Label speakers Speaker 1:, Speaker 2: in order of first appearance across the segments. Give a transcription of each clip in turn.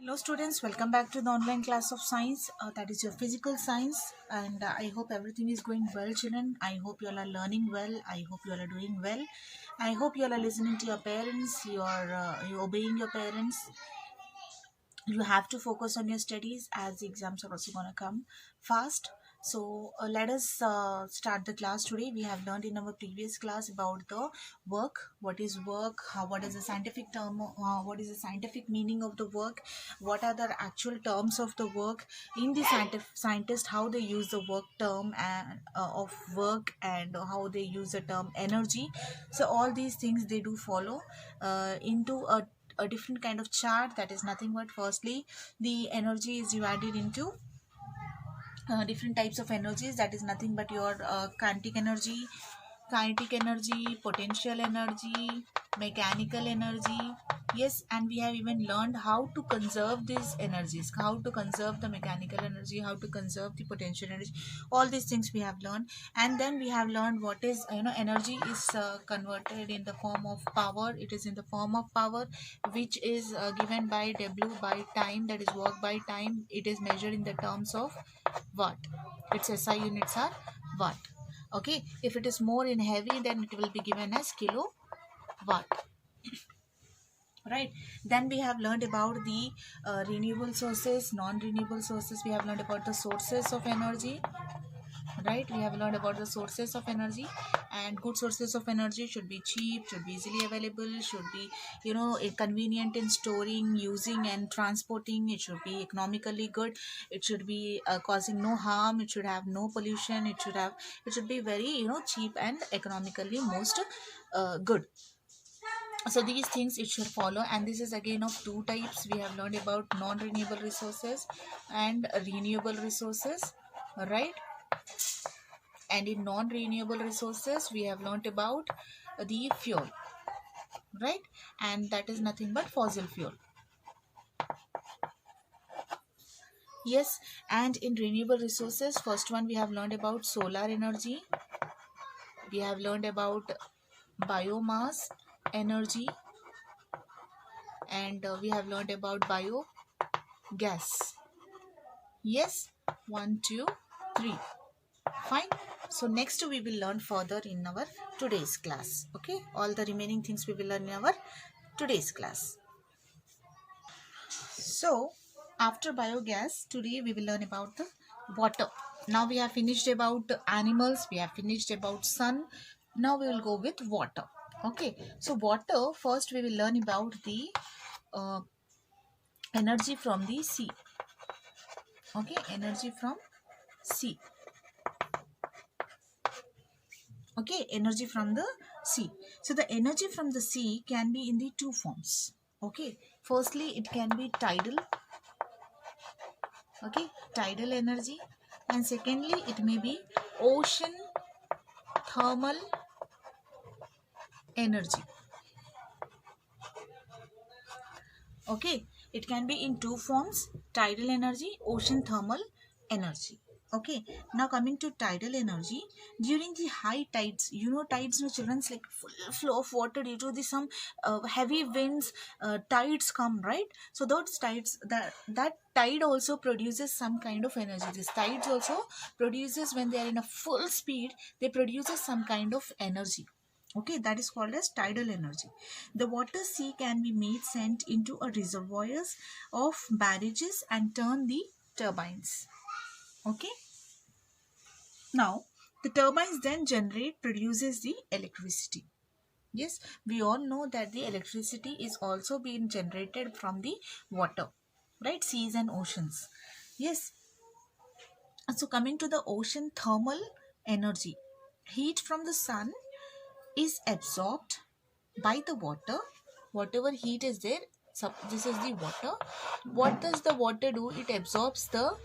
Speaker 1: Hello students, welcome back to the online class of science. That is your physical science, and I hope everything is going well, children. I hope you all are learning well. I hope you all are doing well. I hope you all are listening to your parents. You're obeying your parents. You have to focus on your studies as the exams are also going to come fast. So let us start the class today. We have learned in our previous class about the work. What is work? What is the scientific term? What is the scientific meaning of the work? What are the actual terms of the work? In the scientist, how they use the work term and of work, and how they use the term energy. So all these things they do follow into a different kind of chart. That is nothing but, firstly, the energy is divided into different types of energies. That is nothing but your kinetic energy, potential energy, mechanical energy. Yes, and we have even learned how to conserve these energies, how to conserve the mechanical energy, how to conserve the potential energy. All these things we have learned. And then we have learned what is, energy is converted in the form of power. It is in the form of power, which is given by W by time, that is work by time. It is measured in the terms of watt. Its SI units are watt. Okay, if it is more in heavy, then it will be given as kilowatt. Right, then we have learned about the renewable sources, non-renewable sources. We have learned about the sources of energy. Right, we have learned about the sources of energy, and good sources of energy should be cheap, should be easily available, should be convenient in storing, using and transporting. It should be economically good. It should be causing no harm. It should have no pollution. It should be very cheap and economically most good. So these things it should follow, and this is again of two types. We have learned about non-renewable resources and renewable resources. Right, and in non-renewable resources we have learnt about the fuel, right, and that is nothing but fossil fuel. Yes, and in renewable resources, first one we have learned about solar energy, we have learned about biomass energy, and we have learned about biogas. Yes, 1 2 3, fine. So next we will learn further in our today's class. Okay, all the remaining things we will learn in our today's class. So after biogas, today we will learn about the water. Now we have finished about animals, we have finished about sun. Now we will go with water. Okay, so water, first we will learn about the uh, energy from the sea. Okay, energy from sea. Okay, energy from the sea. So the energy from the sea can be in the two forms. Okay, firstly it can be tidal. Okay, tidal energy, and secondly it may be ocean thermal energy. Okay, it can be in two forms: tidal energy, ocean thermal energy. Okay, now coming to tidal energy, during the high tides, tides, children's, like full flow of water due to the some heavy winds, tides come, right? So those tides, that tide also produces some kind of energy. This tides also produces, when they are in a full speed, they produces some kind of energy. Okay, that is called as tidal energy. The water sea can be made sent into a reservoirs of barrages and turn the turbines. Okay, now the turbines then produces the electricity. Yes, we all know that the electricity is also being generated from the water, right? Seas and oceans. Yes, so coming to the ocean thermal energy, heat from the sun is absorbed by the water. Whatever heat is there, so this is the water. What does the water do? It absorbs the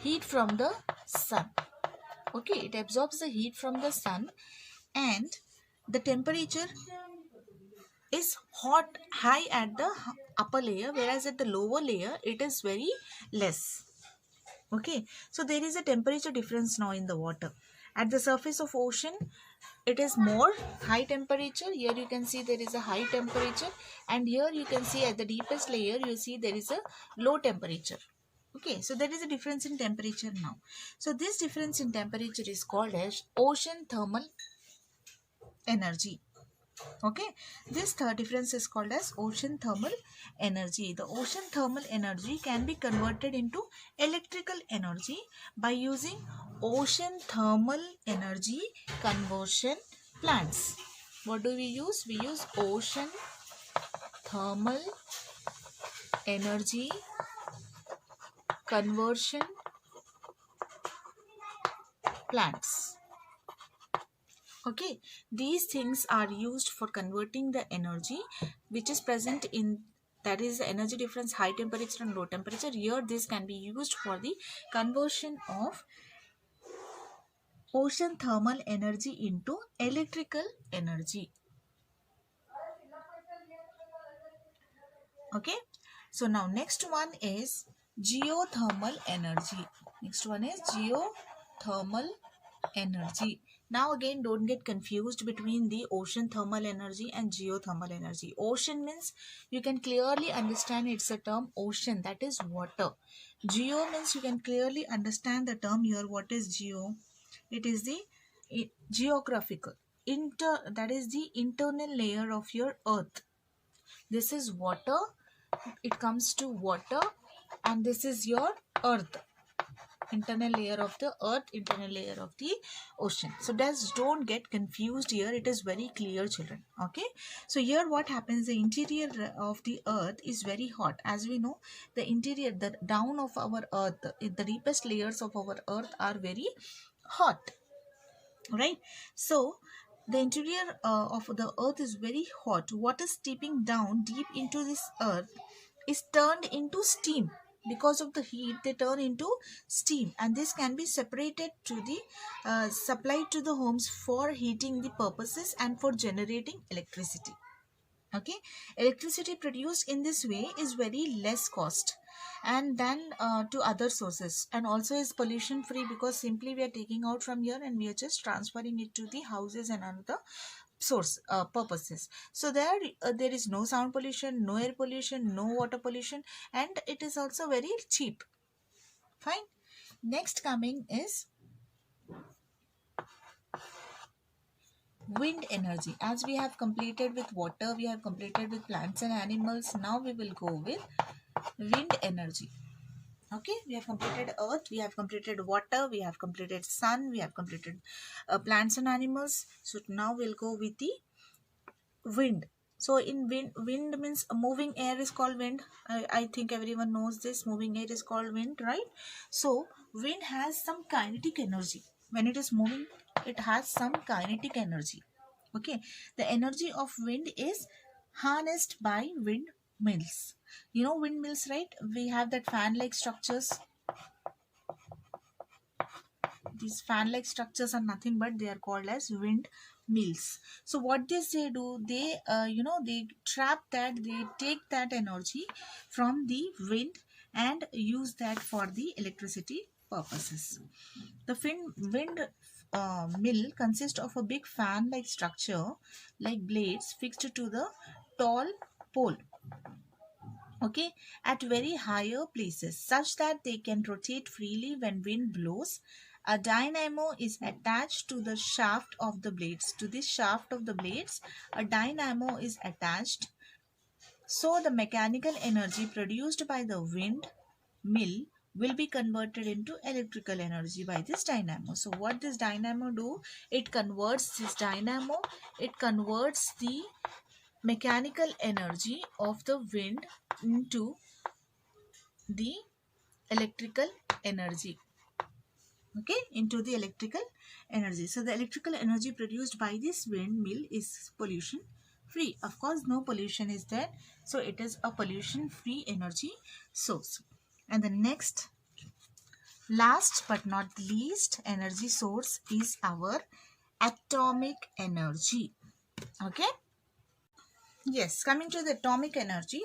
Speaker 1: heat from the sun. Okay, it absorbs the heat from the sun, and the temperature is high at the upper layer, whereas at the lower layer it is very less. Okay, so there is a temperature difference now in the water. At the surface of ocean, it is more high temperature. Here you can see there is a high temperature, and here you can see at the deepest layer you see there is a low temperature. Okay, so there is a difference in temperature now. So this difference in temperature is called as ocean thermal energy. Okay, this third difference is called as ocean thermal energy. The ocean thermal energy can be converted into electrical energy by using ocean thermal energy conversion plants. What do we use? We use ocean thermal energy conversion plants. Okay, these things are used for converting the energy which is present in, that is the energy difference, high temperature and low temperature. Here this can be used for the conversion of ocean thermal energy into electrical energy. Okay, so now next one is geothermal energy. Next one is geothermal energy. Now again, don't get confused between the ocean thermal energy and geothermal energy. Ocean means you can clearly understand it's a term ocean, that is water. Geo means you can clearly understand the term here. What is geo? It is the geographical, that is the internal layer of your earth. This is water, it comes to water, and this is your earth, internal layer of the earth, internal layer of the ocean. So don't get confused here, it is very clear, children. Okay, so here what happens, the interior of the earth is very hot. As we know, the interior, the down of our earth, the deepest layers of our earth are very hot, right? So the interior of the earth is very hot. Water steeping down deep into this earth is turned into steam. Because of the heat, they turn into steam, and this can be separated to the supplied to the homes for heating the purposes and for generating electricity. Okay, electricity produced in this way is very less cost and then to other sources, and also is pollution free, because simply we are taking out from here and we are just transferring it to the houses and another source purposes. So there is no sound pollution, no air pollution, no water pollution, and it is also very cheap. Fine. Next coming is wind energy. As we have completed with water, we have completed with plants and animals, now we will go with wind energy. Okay, we have completed earth, we have completed water, we have completed sun, we have completed plants and animals. So now we'll go with the wind. So in wind means moving air is called wind. I think everyone knows this, moving air is called wind, right? So wind has some kinetic energy. When it is moving, it has some kinetic energy. Okay, the energy of wind is harnessed by windmills. You know windmills, right? We have that fan like structures. These fan like structures are nothing but they are called as windmills. So what they do, they they trap that, they take that energy from the wind and use that for the electricity purposes. The wind mill consists of a big fan like structure like blades fixed to the tall pole, okay, at very higher places such that they can rotate freely when wind blows. A dynamo is attached to the shaft of the blades. To this shaft of the blades, a dynamo is attached. So the mechanical energy produced by the wind mill will be converted into electrical energy by this dynamo. So what this dynamo do? It converts the mechanical energy of the wind into the electrical energy, okay, into the electrical energy. So the electrical energy produced by this windmill is pollution free. Of course, no pollution is there, so it is a pollution free energy source. And the next, last but not least energy source is our atomic energy. Okay, yes, coming to the atomic energy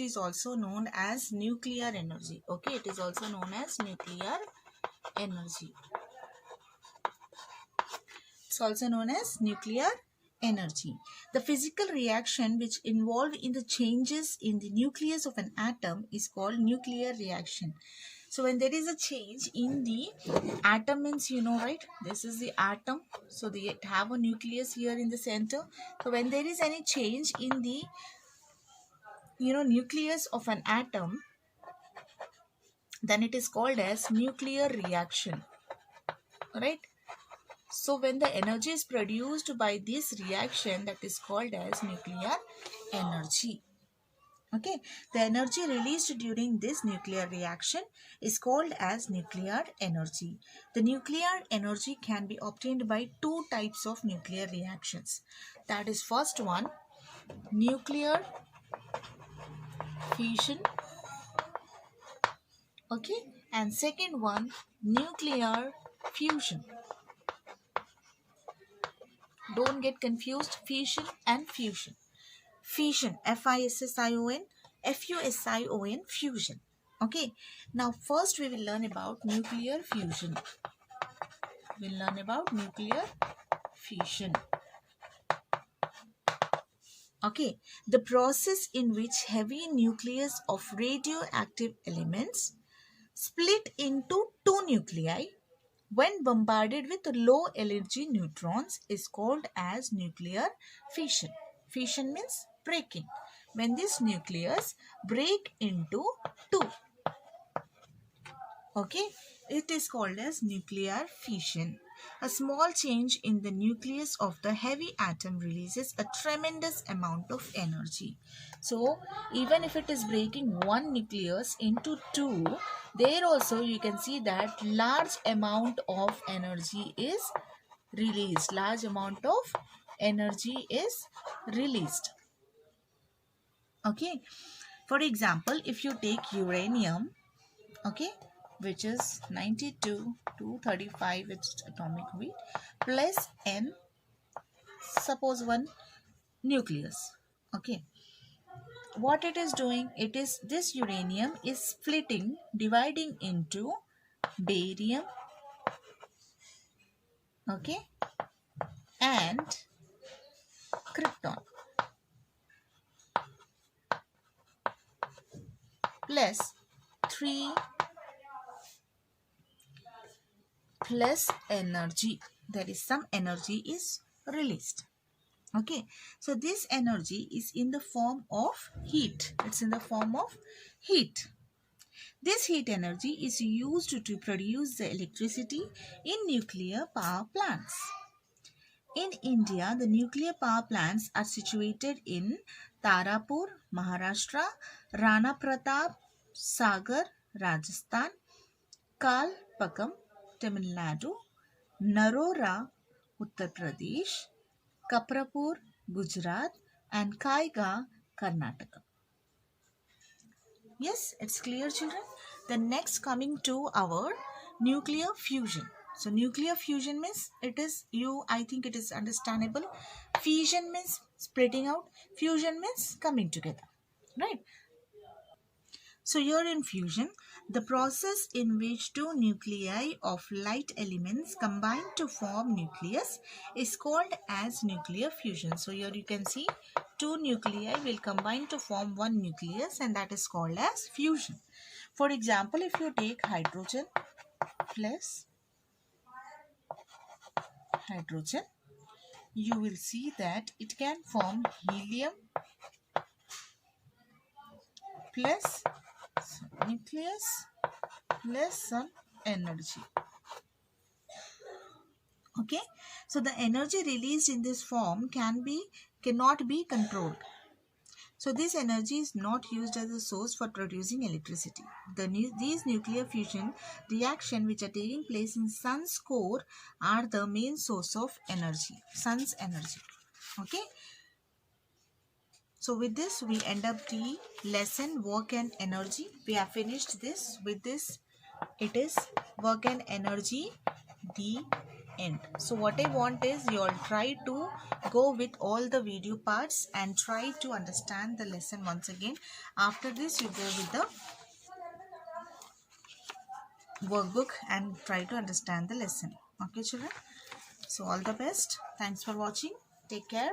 Speaker 1: is also known as nuclear energy. Okay, it is also known as nuclear energy. It's also known as nuclear energy. The physical reaction which involved in the changes in the nucleus of an atom is called nuclear reaction. So when there is a change in the atom, means you know, right? This is the atom. So they have a nucleus here in the center. So when there is any change in the nucleus of an atom, then it is called as nuclear reaction, right? So when the energy is produced by this reaction, that is called as nuclear energy. Okay, the energy released during this nuclear reaction is called as nuclear energy. The nuclear energy can be obtained by two types of nuclear reactions. That is, first one, nuclear fission. Okay, and second one, nuclear fusion. Don't get confused, fission and fusion. Fission, F-I-S-S-I-O-N, F-U-S-I-O-N, fusion. Okay, now first we will learn about nuclear fusion. We'll learn about nuclear fission. Okay, the process in which heavy nucleus of radioactive elements split into two nuclei when bombarded with low energy neutrons is called as nuclear fission. Fission means breaking. When this nucleus break into two, okay, it is called as nuclear fission. A small change in the nucleus of the heavy atom releases a tremendous amount of energy. So even if it is breaking one nucleus into two, there also you can see that large amount of energy is released. Large amount of energy is released. Okay, for example, if you take uranium, okay, which is 92 to 35 its atomic weight, plus n, suppose one nucleus. Okay, what it is doing, it is, this uranium is splitting, dividing into barium, okay, and krypton, plus 3 plus energy. There is some energy is released. Okay, so this energy is in the form of heat. It's in the form of heat. This heat energy is used to produce the electricity in nuclear power plants. In India, the nuclear power plants are situated in Tarapur, Maharashtra, Rana Pratap, Sagar, Rajasthan, Kalpakam, Tamil Nadu, Narora, Uttar Pradesh, Kaprapur, Gujarat, and Kaiga, Karnataka. Yes, it's clear, children. The next coming to our nuclear fusion. So nuclear fusion means it is, I think it is understandable. Fission means splitting out. Fusion means coming together, right? So here in fusion, the process in which two nuclei of light elements combine to form nucleus is called as nuclear fusion. So here you can see two nuclei will combine to form one nucleus, and that is called as fusion. For example, if you take hydrogen plus hydrogen, you will see that it can form helium plus nucleus plus some energy. Okay, so the energy released in this form cannot be controlled. So this energy is not used as a source for producing electricity. These nuclear fusion reaction which are taking place in sun's core are the main source of energy, sun's energy. Okay, so with this we end up the lesson work and energy. We have finished this. With this it is work and energy, the end. So what I want is you all try to go with all the video parts and try to understand the lesson once again. After this you go with the workbook and try to understand the lesson. Okay, children. So all the best. Thanks for watching. Take care.